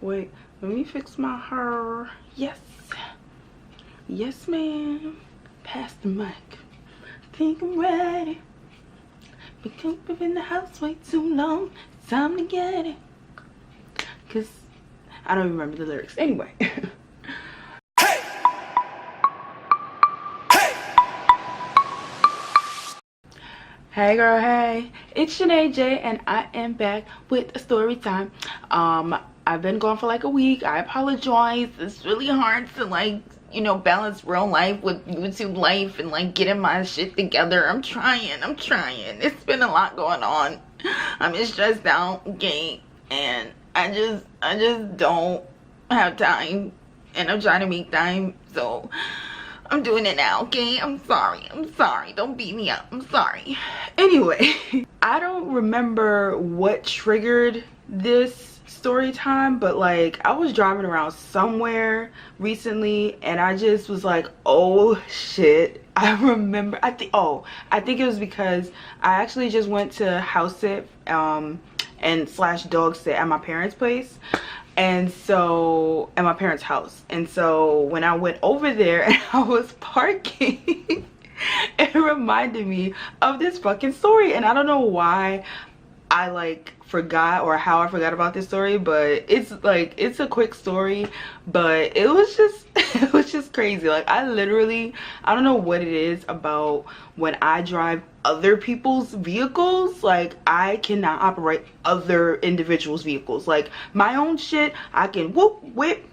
Wait, let me fix my hair. Yes. Yes, ma'am. Pass the mic. Think I'm ready. Been in the house way too long. It's time to get it. Cause I don't even remember the lyrics. Anyway. Hey girl, hey, it's Shanae, Jaye, and I am back with a story time. I've been gone for like a week. I apologize. It's really hard to like, you know, balance real life with YouTube life and like getting my shit together. I'm trying. It's been a lot going on. I'm just stressed out, okay, and I just don't have time, and I'm trying to make time, so I'm doing it now, okay? I'm sorry. Don't beat me up. I'm sorry. Anyway, I don't remember what triggered this story time, but like I was driving around somewhere recently and I just was like, oh shit. I remember, I think it was because I actually just went to house sit and slash dog sit at my parents' place. And so, at my parents' house. And so when I went over there and I was parking, it reminded me of this fucking story. And I don't know why I like forgot or how I forgot about this story, but it's like, it's a quick story, but it was just it was just crazy. Like I don't know what it is about when I drive other people's vehicles. Like I cannot operate other individuals' vehicles. Like my own shit, I can whoop, whip,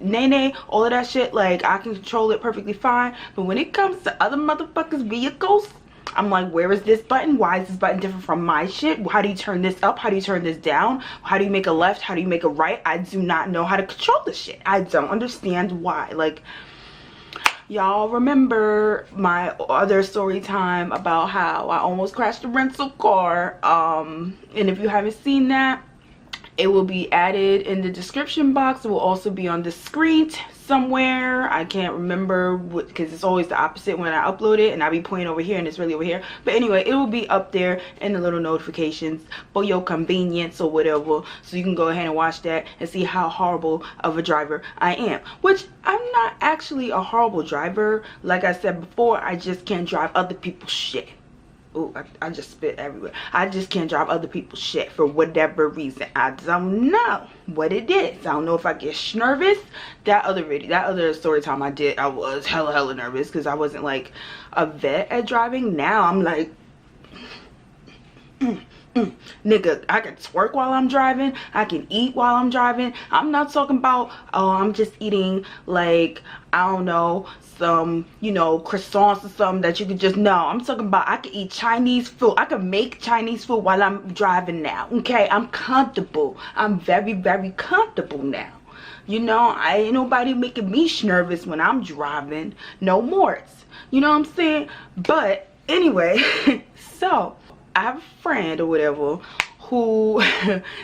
nay, all of that shit, like I can control it perfectly fine. But when it comes to other motherfuckers' vehicles, I'm like, where is this button? Why is this button different from my shit? How do you turn this up? How do you turn this down? How do you make a left? How do you make a right? I do not know how to control this shit. I don't understand why. Like, y'all remember my other story time about how I almost crashed a rental car. And if you haven't seen that, it will be added in the description box. It will also be on the screen somewhere. I can't remember what, because it's always the opposite when I upload it and I be pointing over here and it's really over here. But anyway, it will be up there in the little notifications for your convenience or whatever. So you can go ahead and watch that and see how horrible of a driver I am. Which I'm not actually a horrible driver. Like I said before, I just can't drive other people's shit. Ooh, I just spit everywhere. I just can't drive other people's shit for whatever reason. I don't know what it is. I don't know if I get nervous. That other story time I did, I was hella nervous because I wasn't like a vet at driving. Now I'm like, nigga, I can twerk while I'm driving. I can eat while I'm driving. I'm not talking about, oh, I'm just eating like, I don't know, some, you know, croissants or something that you could just, no, I'm talking about I can eat Chinese food. I can make Chinese food while I'm driving now, okay? I'm comfortable. I'm very comfortable now. You know, I ain't nobody making me nervous when I'm driving. No more. You know what I'm saying? But anyway, so I have a friend or whatever who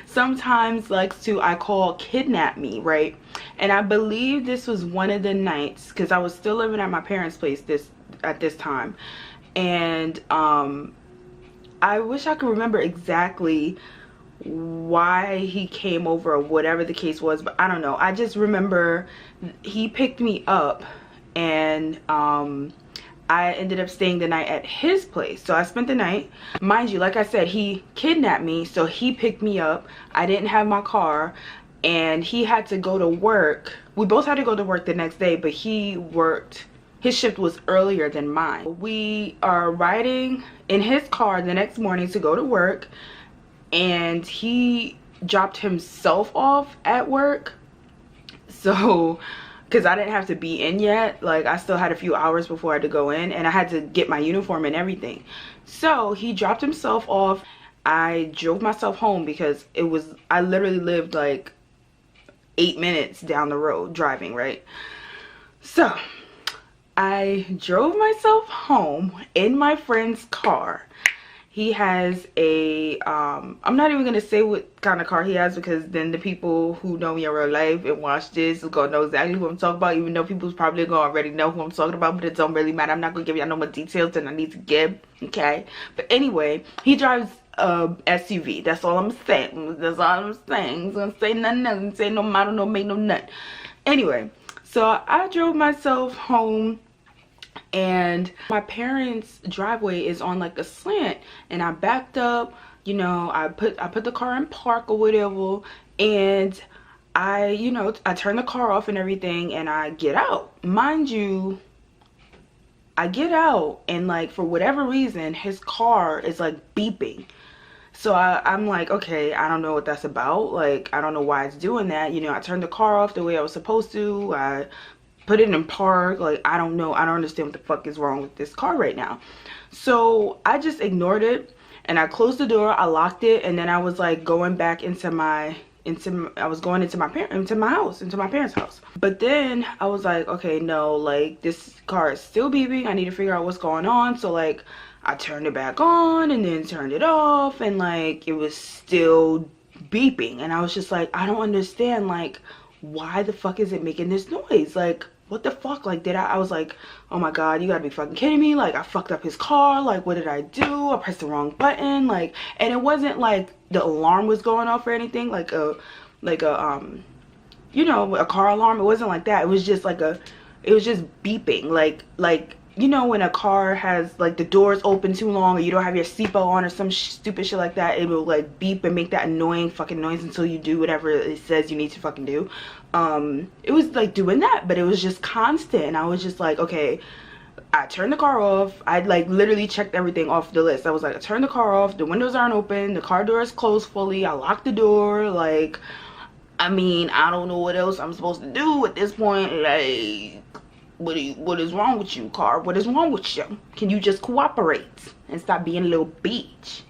sometimes likes to, I call, kidnap me, right? And I believe this was one of the nights because I was still living at my parents' place at this time. And I wish I could remember exactly why he came over or whatever the case was, but I don't know. I just remember he picked me up and I ended up staying the night at his place. So I spent the night. Mind you, like I said, he kidnapped me, so he picked me up. I didn't have my car and he had to go to work. We both had to go to work the next day, but he worked, his shift was earlier than mine. We are riding in his car the next morning to go to work and he dropped himself off at work. So because I didn't have to be in yet, like I still had a few hours before I had to go in and I had to get my uniform and everything. So he dropped himself off. I drove myself home because I literally lived like 8 minutes down the road driving, right? So I drove myself home in my friend's car. He has a I'm not even gonna say what kind of car he has because then the people who know me in real life and watch this is gonna know exactly who I'm talking about, even though people's probably gonna already know who I'm talking about, but it don't really matter. I'm not gonna give y'all no more details than I need to give, okay? But anyway, he drives SUV. That's all I'm saying. That's all I'm saying. I'm gonna say nothing else. Say no model, no make, no nut. Anyway, so I drove myself home, and my parents' driveway is on like a slant, and I backed up. You know, I put the car in park or whatever, and I turn the car off and everything, and I get out. Mind you, I get out, and like for whatever reason his car is like beeping. So I'm like, okay, I don't know what that's about. Like, I don't know why it's doing that. You know, I turned the car off the way I was supposed to. I put it in park. Like, I don't know. I don't understand what the fuck is wrong with this car right now. So I just ignored it, and I closed the door. I locked it, and then I was like going back into my parents' house. But then I was like, okay, no, like this car is still beeping. I need to figure out what's going on. So like I turned it back on and then turned it off, and like it was still beeping, and I was just like, I don't understand, like why the fuck is it making this noise? Like, what the fuck? Like, I was like, oh my god, you gotta be fucking kidding me. Like, I fucked up his car. Like, what did I do? I pressed the wrong button. Like, and it wasn't like the alarm was going off or anything, like a you know, a car alarm. It wasn't like that. It was just like it was just beeping, like you know, when a car has like the doors open too long, or you don't have your seatbelt on or some stupid shit like that, it will like beep and make that annoying fucking noise until you do whatever it says you need to fucking do. It was like doing that, but it was just constant, and I was just like, okay. I turned the car off. I like literally checked everything off the list. I was like, I turned the car off, the windows aren't open, the car door is closed fully, I locked the door. Like, I mean, I don't know what else I'm supposed to do at this point. Like, what is wrong with you, car? What is wrong with you? Can you just cooperate and stop being a little bitch?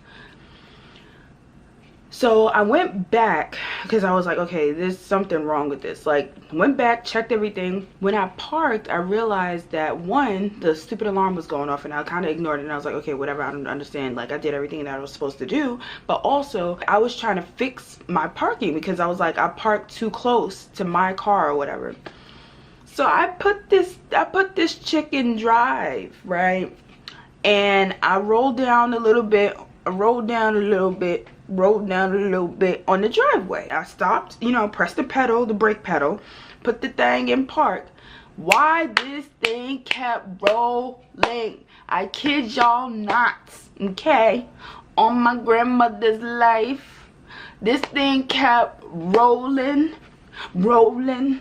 So I went back because I was like, okay, there's something wrong with this. Like, went back, checked everything. When I parked, I realized that one, the stupid alarm was going off, and I kind of ignored it, and I was like, okay, whatever, I don't understand. Like, I did everything that I was supposed to do. But also, I was trying to fix my parking because I was like, I parked too close to my car or whatever. So I put this chick in drive, right? And I rolled down a little bit, rolled down a little bit on the driveway. I stopped, you know, pressed the pedal, the brake pedal, put the thing in park. Why this thing kept rolling? I kid y'all not, okay? On my grandmother's life, this thing kept rolling on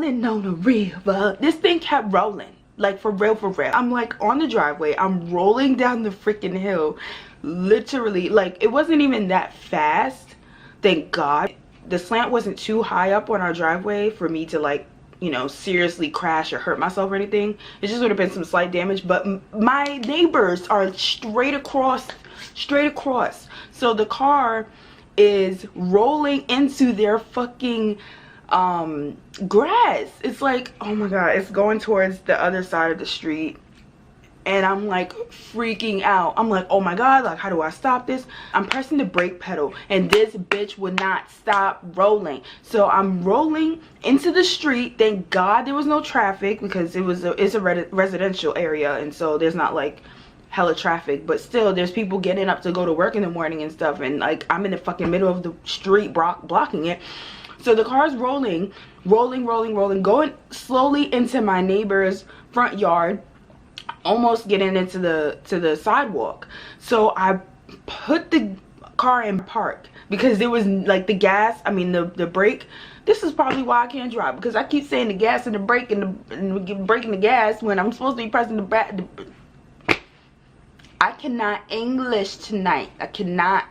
the river. This thing kept rolling. Like, for real, for real. I'm like on the driveway, I'm rolling down the freaking hill, literally. Like, it wasn't even that fast, thank god. The slant wasn't too high up on our driveway for me to, like, you know, seriously crash or hurt myself or anything. It just would have been some slight damage. But my neighbors are straight across. So the car is rolling into their fucking grass. It's like, oh my god, it's going towards the other side of the street, and I'm like freaking out. I'm like, oh my god, like, how do I stop this? I'm pressing the brake pedal, and this bitch would not stop rolling. So I'm rolling into the street. Thank god there was no traffic, because it's a residential area, and so there's not like hella traffic, but still there's people getting up to go to work in the morning and stuff, and like I'm in the fucking middle of the street blocking it. So the car's rolling, going slowly into my neighbor's front yard, almost getting into the sidewalk. So I put the car in park because there was like the gas, I mean the brake. This is probably why I can't drive, because I keep saying the gas and the brake and breaking the gas when I'm supposed to be pressing the back. I cannot English tonight. I cannot.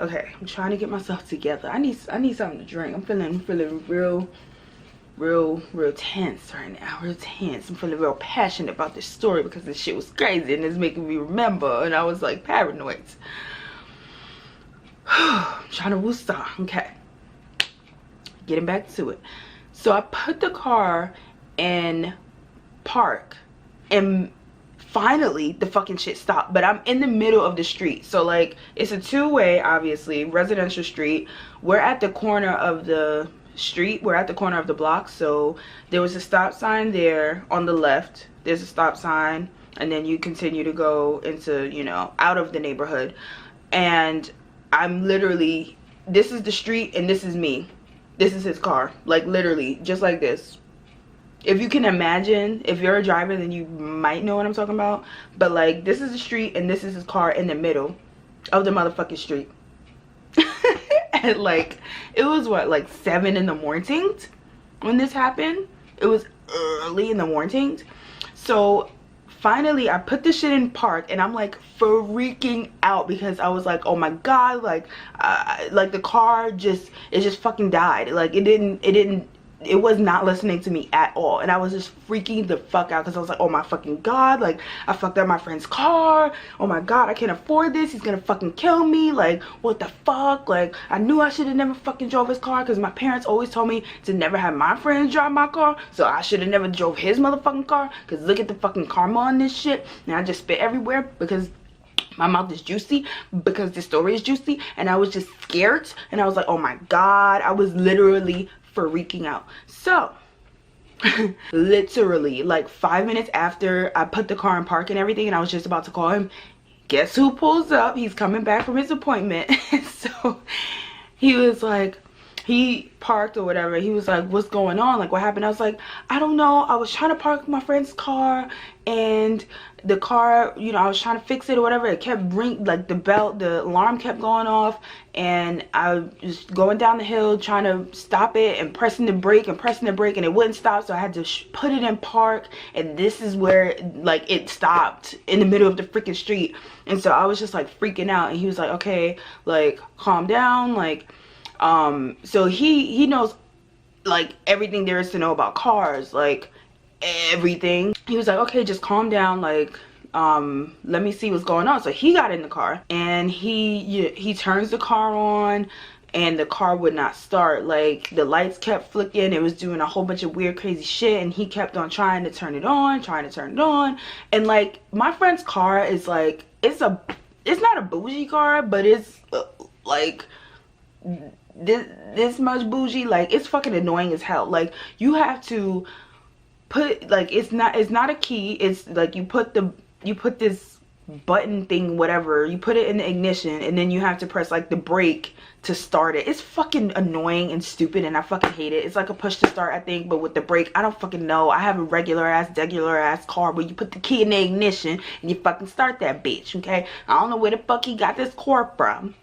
Okay, I'm trying to get myself together. I need something to drink. I'm feeling real tense right now. Real tense. I'm feeling real passionate about this story because this shit was crazy and it's making me remember, and I was like paranoid. I'm trying to woosah. Okay, getting back to it. So I put the car in park, and finally the fucking shit stopped. But I'm in the middle of the street, so like it's a two-way, obviously, residential street. We're at the corner of the street, we're at the corner of the block. So there was a stop sign there on the left, there's a stop sign, and then you continue to go into, you know, out of the neighborhood. And I'm literally, this is the street and this is me. This is his car, like literally just like this. If you can imagine, if you're a driver, then you might know what I'm talking about. But like, this is the street and this is his car in the middle of the motherfucking street. And like, it was what, like 7 in the morning when this happened. It was early in the morning. So finally I put this shit in park, and I'm like freaking out because I was like, oh my god, like the car just, it just fucking died. Like it was not listening to me at all, and I was just freaking the fuck out because I was like, oh my fucking god, like I fucked up my friend's car. Oh my god, I can't afford this. He's gonna fucking kill me. Like, what the fuck? Like, I knew I should have never fucking drove his car because my parents always told me to never have my friends drive my car, so I should have never drove his motherfucking car, because look at the fucking karma on this shit. And I just spit everywhere because my mouth is juicy, because this story is juicy, and I was just scared, and I was like, oh my god, I was literally freaking out. So literally like 5 minutes after I put the car in park and everything, and I was just about to call him, guess who pulls up? He's coming back from his appointment. So he was like, he parked or whatever. He was like, what's going on? Like, what happened? I was like, I don't know. I was trying to park my friend's car, and the car, you know, I was trying to fix it or whatever. It kept ring, like the alarm kept going off, and I was going down the hill trying to stop it and pressing the brake and pressing the brake, and it wouldn't stop. So I had to put it in park, and this is where like it stopped in the middle of the freaking street. And so I was just like freaking out, and he was like, okay, like calm down, like so he knows like everything there is to know about cars, like everything. He was like, okay, just calm down, like let me see what's going on. So he got in the car, and he turns the car on, and the car would not start. Like, the lights kept flicking. It was doing a whole bunch of weird crazy shit, and he kept on trying to turn it on. And like, my friend's car is like, it's not a bougie car, but it's like this much bougie. Like, it's fucking annoying as hell. Like, you have to put, like, it's not a key. It's like you put this button thing, whatever, you put it in the ignition, and then you have to press like the brake to start it. It's fucking annoying and stupid, and I fucking hate it. It's like a push to start, I think, but with the brake, I don't fucking know. I have a regular ass car where you put the key in the ignition and you fucking start that bitch, okay? I don't know where the fuck he got this car from,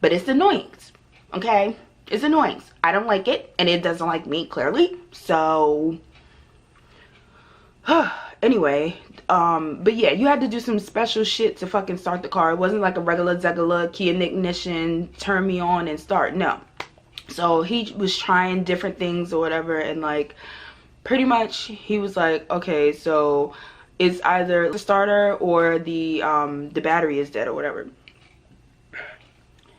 but it's annoying. Okay, it's annoying. I don't like it, and it doesn't like me, clearly. So anyway, but yeah, you had to do some special shit to fucking start the car. It wasn't like a regular zegala key in the ignition, turn me on and start. No. So he was trying different things or whatever, and like pretty much he was like, okay, so it's either the starter or the battery is dead or whatever.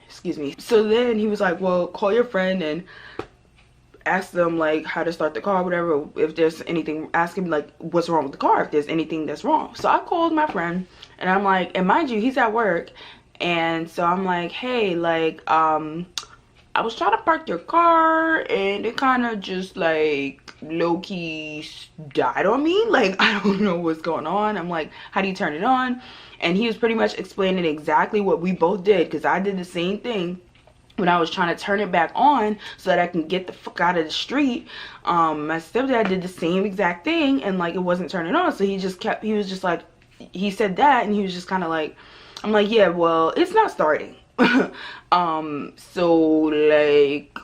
Excuse me. So then he was like, well, call your friend and ask them like how to start the car, whatever. If there's anything, ask him like what's wrong with the car, if there's anything that's wrong. So I called my friend, and I'm like, and mind you, he's at work, and so I'm like, hey, like I was trying to park your car, and it kind of just like low-key died on me. Like, I don't know what's going on. I'm like, how do you turn it on? And he was pretty much explaining exactly what we both did, because I did the same thing when I was trying to turn it back on so that I can get the fuck out of the street. My stepdad did the same exact thing, and like it wasn't turning on. So he was just like, he said that, and he was just kind of like, I'm like, yeah, well, it's not starting. So like,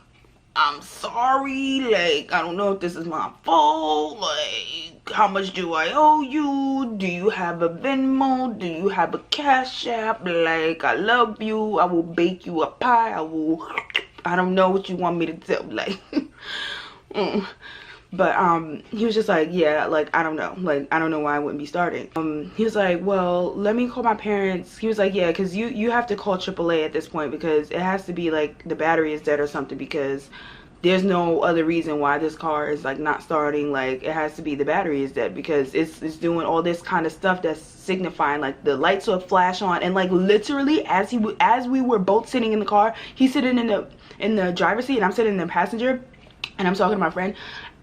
I'm sorry, like, I don't know if this is my fault, like, how much do I owe you? Do you have a Venmo? Do you have a Cash App? Like, I love you, I will bake you a pie, I don't know what you want me to do, like, But he was just like, yeah, like, I don't know, like, I don't know why I wouldn't be starting. He was like, well, let me call my parents. He was like, yeah, because you have to call AAA at this point, because it has to be like the battery is dead or something, because there's no other reason why this car is like not starting. Like, it has to be the battery is dead, because it's doing all this kind of stuff that's signifying, like the lights will flash on, and like literally as we were both sitting in the car, he's sitting in the driver's seat and I'm sitting in the passenger, and I'm talking to my friend.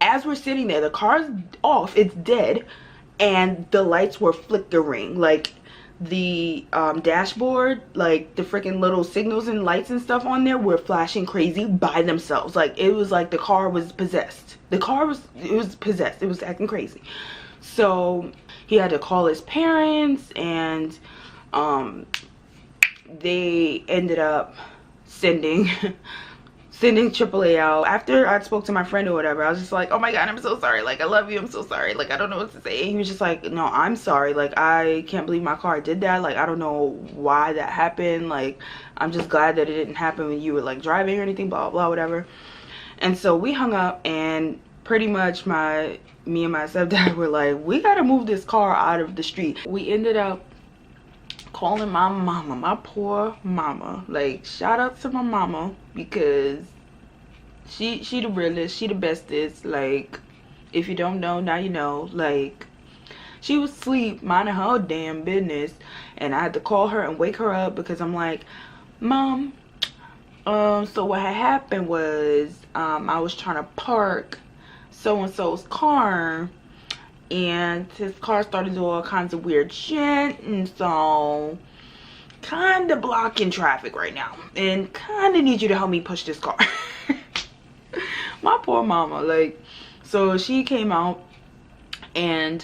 As we're sitting there, the car's off, it's dead, and the lights were flickering. Like the dashboard, like the freaking little signals and lights and stuff on there were flashing crazy by themselves. Like it was like the car was possessed. It was possessed. It was acting crazy. So he had to call his parents, and they ended up sending AAA out. After I spoke to my friend or whatever, I was just like, oh my god, I'm so sorry, like I love you, I'm so sorry, like I don't know what to say. And he was just like, no, I'm sorry, like I can't believe my car did that, like I don't know why that happened, like I'm just glad that it didn't happen when you were like driving or anything, blah blah whatever. And so we hung up, and pretty much me and my stepdad were like, we gotta move this car out of the street. We ended up calling my mama, my poor mama. Like shout out to my mama, because she the realest, she the bestest. Like if you don't know, now you know. Like she was asleep minding her damn business, and I had to call her and wake her up, because I'm like, Mom, so what had happened was I was trying to park so and so's car, and his car started doing all kinds of weird shit, and so kind of blocking traffic right now, and kind of need you to help me push this car. My poor mama. Like, so she came out, and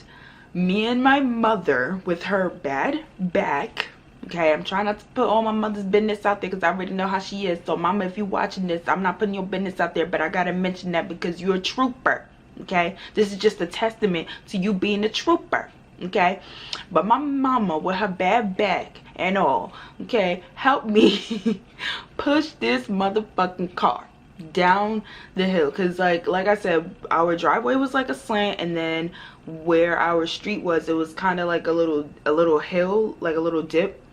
me and my mother, with her bad back, okay, I'm trying not to put all my mother's business out there because I already know how she is. So mama, if you're watching this, I'm not putting your business out there, but I gotta mention that because you're a trooper. Okay, this is just a testament to you being a trooper. Okay, but my mama, with her bad back and all, okay, helped me push this motherfucking car down the hill, because like I said, our driveway was like a slant, and then where our street was, it was kind of like a little hill, like a little dip.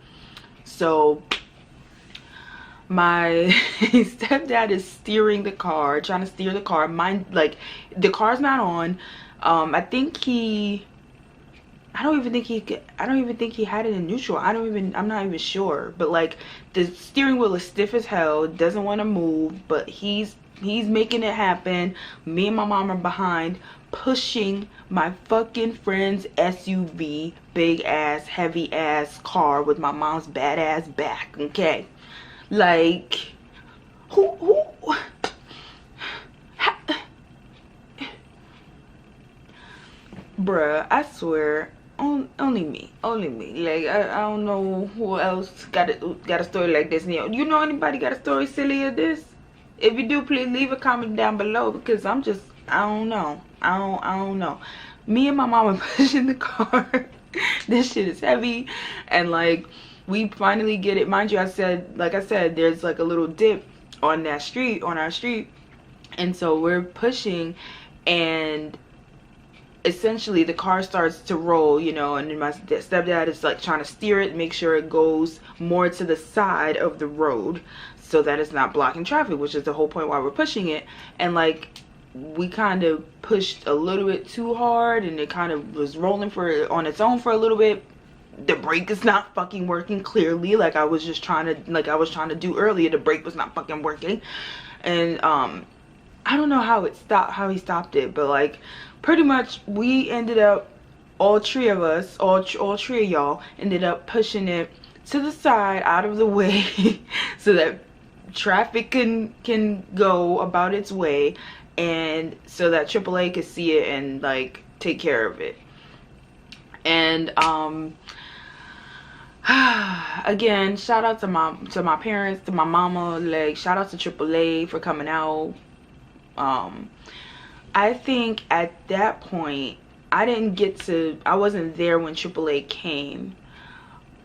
So my stepdad is steering the car, trying to steer the car. Mine, like, the car's not on. I don't even think he had it in neutral. I'm not even sure. But like the steering wheel is stiff as hell, doesn't want to move, but he's making it happen. Me and my mom are behind, pushing my fucking friend's SUV, big ass, heavy ass car with my mom's badass back. Okay. Like, bruh, I swear, only me. Like, I don't know who else got a story like this. You know anybody got a story silly as this? If you do, please leave a comment down below, because I don't know. I don't know. Me and my mom are pushing the car. This shit is heavy, and like, we finally get it. Mind you, like I said, there's like a little dip on our street, and so we're pushing, and essentially the car starts to roll, you know, and then my stepdad is like trying to steer it, make sure it goes more to the side of the road so that it's not blocking traffic, which is the whole point why we're pushing it. And like, we kind of pushed a little bit too hard, and it kind of was rolling on its own for a little bit. The brake is not fucking working, clearly, like I was trying to do earlier. The brake was not fucking working, and I don't know how he stopped it, but like pretty much we ended up, all three of y'all ended up pushing it to the side, out of the way, so that traffic can go about its way, and so that AAA could see it and like take care of it. And again, shout out to my parents, to my mama. Like, shout out to AAA for coming out. I think at that point I wasn't there when AAA came,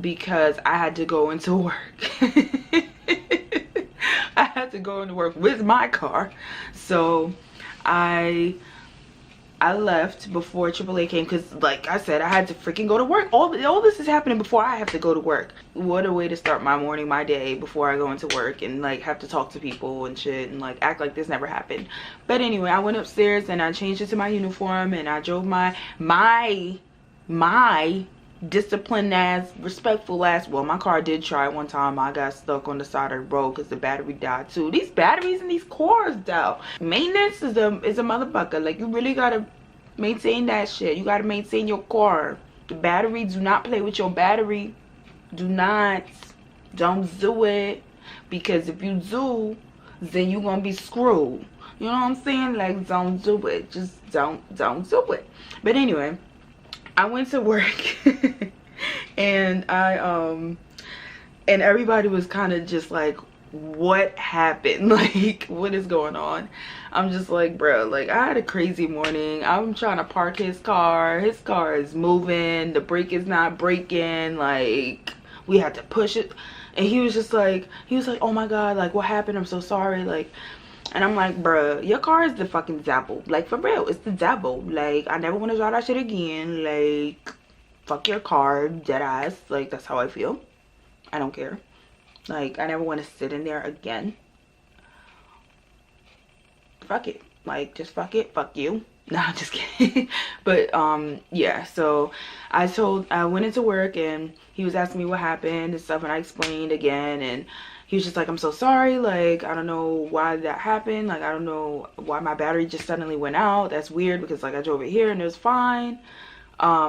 because I had to go into work. I had to go into work with my car, so I left before AAA came, because like I said, I had to freaking go to work. All this is happening before I have to go to work. What a way to start my morning, my day, before I go into work and like have to talk to people and shit and like act like this never happened. But anyway, I went upstairs and I changed into my uniform, and I drove my disciplined ass, respectful ass. Well, my car did try one time. I got stuck on the side of the road because the battery died too. These batteries in these cars though, maintenance is a motherfucker. Like, you really gotta Maintain that shit. You gotta maintain your car. The battery, do not play with your battery. Do not. Don't do it. Because if you do, then you're gonna be screwed. You know what I'm saying? Like, don't do it. Just don't do it. But anyway, I went to work and and everybody was kind of just like, what happened? Like, what is going on? I'm just like, bro, like, I had a crazy morning. I'm trying to park his car is moving, the brake is not braking, like, we had to push it. And he was like, oh my god, like, what happened? I'm so sorry. Like, and I'm like, bruh, your car is the fucking devil. Like, for real, it's the devil. Like, I never want to drive that shit again. Like, fuck your car, dead ass. Like, that's how I feel. I don't care. Like, I never want to sit in there again. Fuck it. Like, just fuck it. Fuck you. Nah, I'm just kidding. But yeah, so I went into work and he was asking me what happened and stuff, and I explained again, and he was just like, I'm so sorry, like, I don't know why that happened, like, I don't know why my battery just suddenly went out. That's weird, because like I drove it here and it was fine. I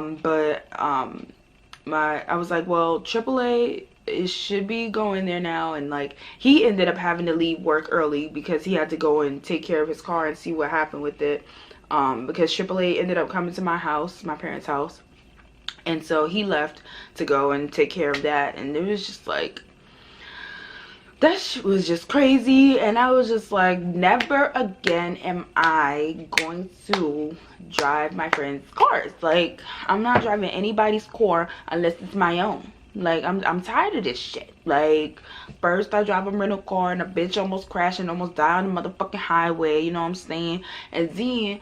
was like, well, AAA, it should be going there now. And like, he ended up having to leave work early because he had to go and take care of his car and see what happened with it, because AAA ended up coming to my house, my parents' house, and so he left to go and take care of that. And it was just like, that shit was just crazy. And I was just like, never again am I going to drive my friends' cars. Like, I'm not driving anybody's car unless it's my own. Like, I'm tired of this shit. Like, first I drive a rental car and a bitch almost crashed and almost died on the motherfucking highway, you know what I'm saying? And then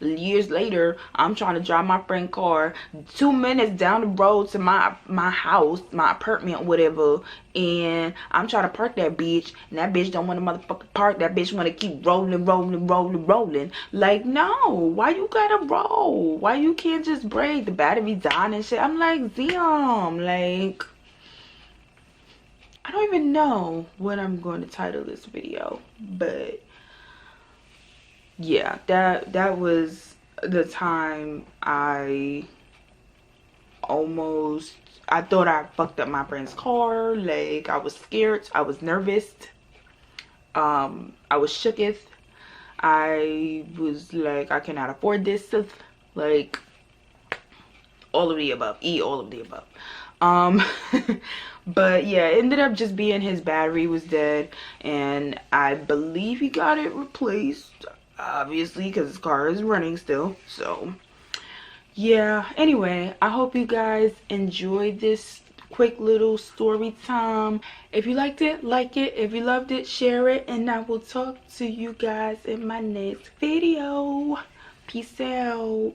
years later, I'm trying to drive my friend's car 2 minutes down the road to my house, my apartment, whatever, and I'm trying to park that bitch, and that bitch don't want to motherfucking park. That bitch want to keep rolling. Like, no, why you gotta roll? Why you can't just brake? The battery dying and shit. I'm like, damn, like, I don't even know what I'm going to title this video, but yeah, that was the time I thought I fucked up my friend's car. Like, I was scared, I was nervous, I was shooketh. I was like, I cannot afford this, like, all of the above, all of the above. But yeah, it ended up just being his battery was dead, and I believe he got it replaced, obviously, because his car is running still. So yeah, anyway, I hope you guys enjoyed this quick little story time. If you liked it, like it. If you loved it, share it, and I will talk to you guys in my next video. Peace out.